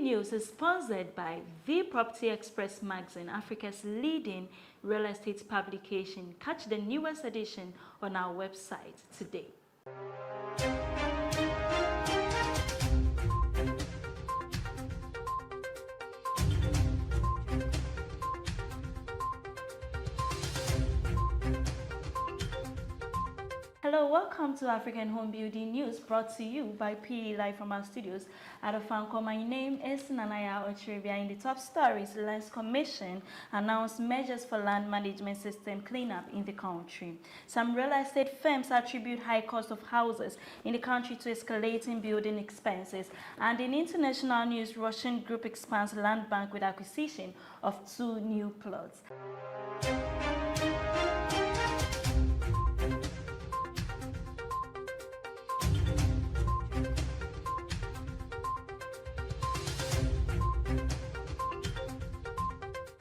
News is sponsored by The Property Express magazine, Africa's leading real estate publication. Catch the newest edition on our website today. Hello, welcome to African Home Building News, brought to you by PE Live from our studios at Afanko. My name is Nanaya Ochiribia. In the top stories, Lands Commission announced measures for land management system cleanup in the country. Some real estate firms attribute high cost of houses in the country to escalating building expenses. And in international news, Russian group expands land bank with acquisition of 2 new plots.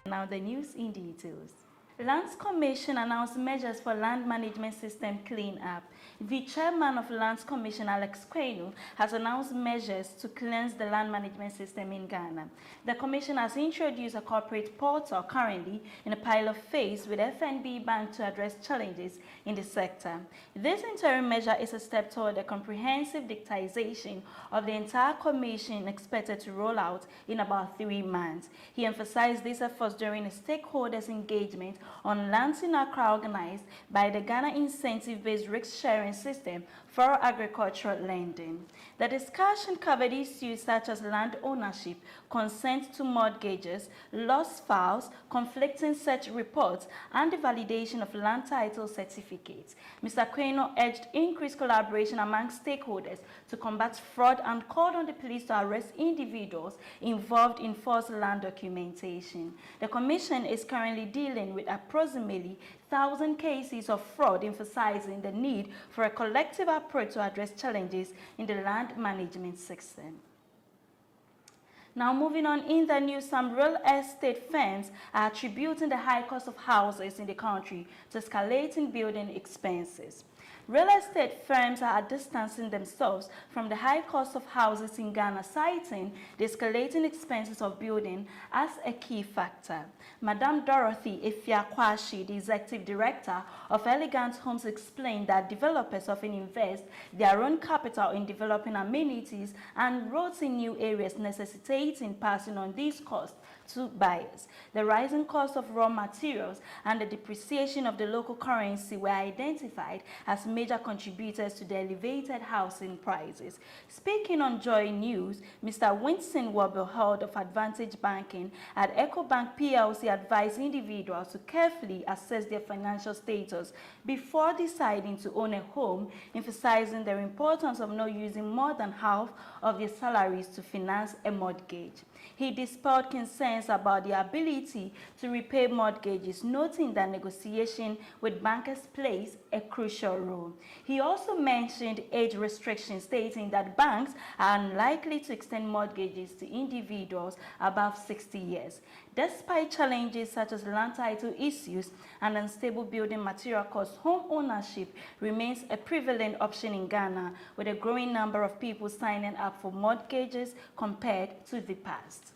Now the news in details. Lands Commission announced measures for land management system clean-up. The chairman of Lands Commission, Alex Kwenu, has announced measures to cleanse the land management system in Ghana. The commission has introduced a corporate portal currently in a pilot phase with FNB Bank to address challenges in the sector. This interim measure is a step toward a comprehensive digitization of the entire commission, expected to roll out in about 3 months. He emphasized these efforts during a stakeholders engagement on lands in Accra organized by the Ghana Incentive-Based Risk Sharing System for Agricultural Lending. The discussion covered issues such as land ownership, consent to mortgages, lost files, conflicting search reports, and the validation of land title certificates. Mr. Kweno urged increased collaboration among stakeholders to combat fraud and called on the police to arrest individuals involved in false land documentation. The Commission is currently dealing with approximately 1,000 cases of fraud, emphasizing the need for a collective approach to address challenges in the land management system. Now moving on in the news, some real estate firms are attributing the high cost of houses in the country to escalating building expenses. Real estate firms are distancing themselves from the high cost of houses in Ghana, citing the escalating expenses of building as a key factor. Madam Dorothy Efiakwashi, the executive director of Elegant Homes, explained that developers often invest their own capital in developing amenities and roads in new areas, necessitating passing on these costs to buyers. The rising cost of raw materials and the depreciation of the local currency were identified as major contributors to the elevated housing prices. Speaking on Joy News, Mr. Winston Wobelhold of Advantage Banking at EcoBank PLC advised individuals to carefully assess their financial status before deciding to own a home, emphasizing the importance of not using more than half of their salaries to finance a mortgage. He dispelled concerns about the ability to repay mortgages, noting that negotiation with bankers plays a crucial role. He also mentioned age restrictions, stating that banks are unlikely to extend mortgages to individuals above 60 years. Despite challenges such as land title issues and unstable building material costs, home ownership remains a prevalent option in Ghana, with a growing number of people signing up for mortgages compared to the past.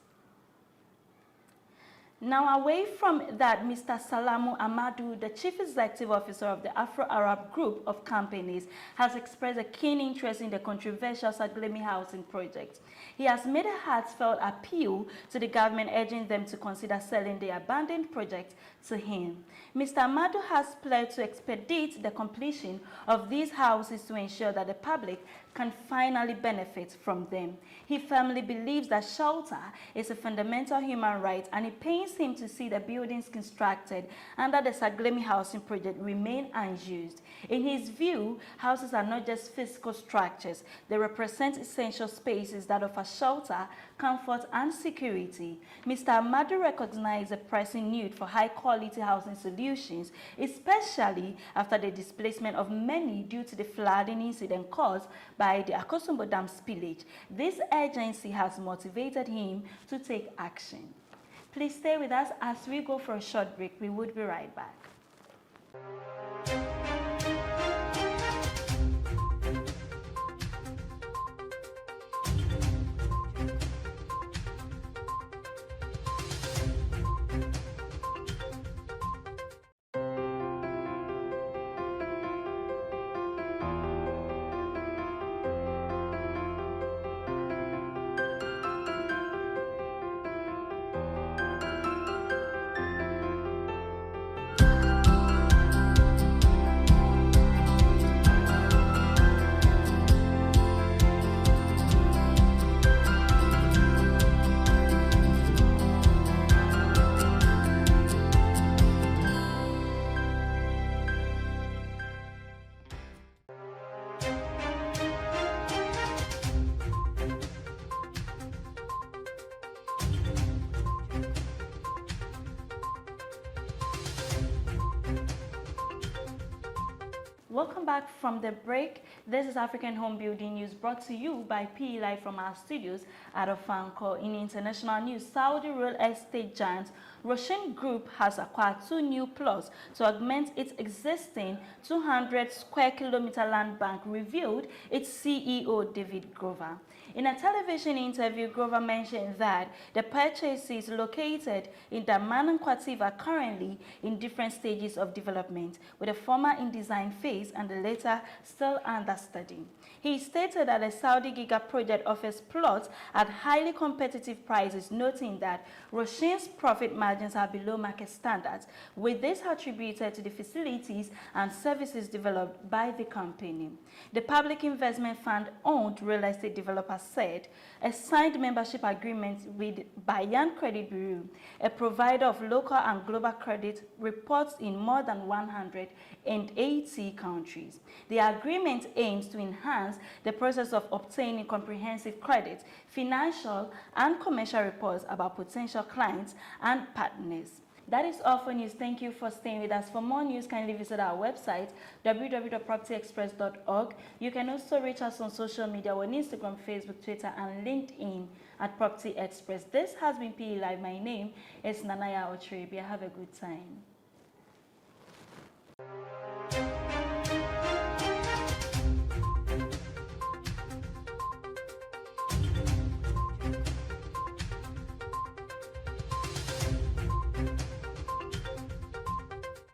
Now, away from that, Mr. Salamu Amadu, the Chief Executive Officer of the Afro-Arab Group of Companies, has expressed a keen interest in the controversial Saglemi housing project. He has made a heartfelt appeal to the government, urging them to consider selling the abandoned project to him. Mr. Amadu has pledged to expedite the completion of these houses to ensure that the public can finally benefit from them. He firmly believes that shelter is a fundamental human right, and it pains him to see the buildings constructed under the Saglemi housing project remain unused. In his view, houses are not just physical structures. They represent essential spaces that offer shelter, comfort, and security. Mr. Amadu recognized the pressing need for high-quality housing solutions, especially after the displacement of many due to the flooding incident caused by the Akosombo Dam spillage. This urgency has motivated him to take action. Please stay with us as we go for a short break. We would be right back. Welcome back from the break. This is African Home Building News brought to you by PE Live from our studios at Ofanko. In international news, Saudi real estate giant Roshin Group has acquired 2 new plots to augment its existing 200 square kilometer land bank, revealed its CEO David Grover. In a television interview, Grover mentioned that the purchases located in Daman and Kwativ are currently in different stages of development, with the former in design phase and the later still under study. He stated that the Saudi Giga project offers plots at highly competitive prices, noting that Roshin's profit margins are below market standards, with this attributed to the facilities and services developed by the company. The Public Investment Fund-owned real estate developer said a signed membership agreement with Bayan Credit Bureau, a provider of local and global credit, reports in more than 180 countries. The agreement aims to enhance the process of obtaining comprehensive credit, financial and commercial reports about potential clients and partners. That is all for news. Thank you for staying with us. For more news, kindly visit our website, www.propertyexpress.org. You can also reach us on social media on Instagram, Facebook, Twitter, and LinkedIn at Property Express. This has been PE Live. My name is Nanaya Ocherebia. Have a good time.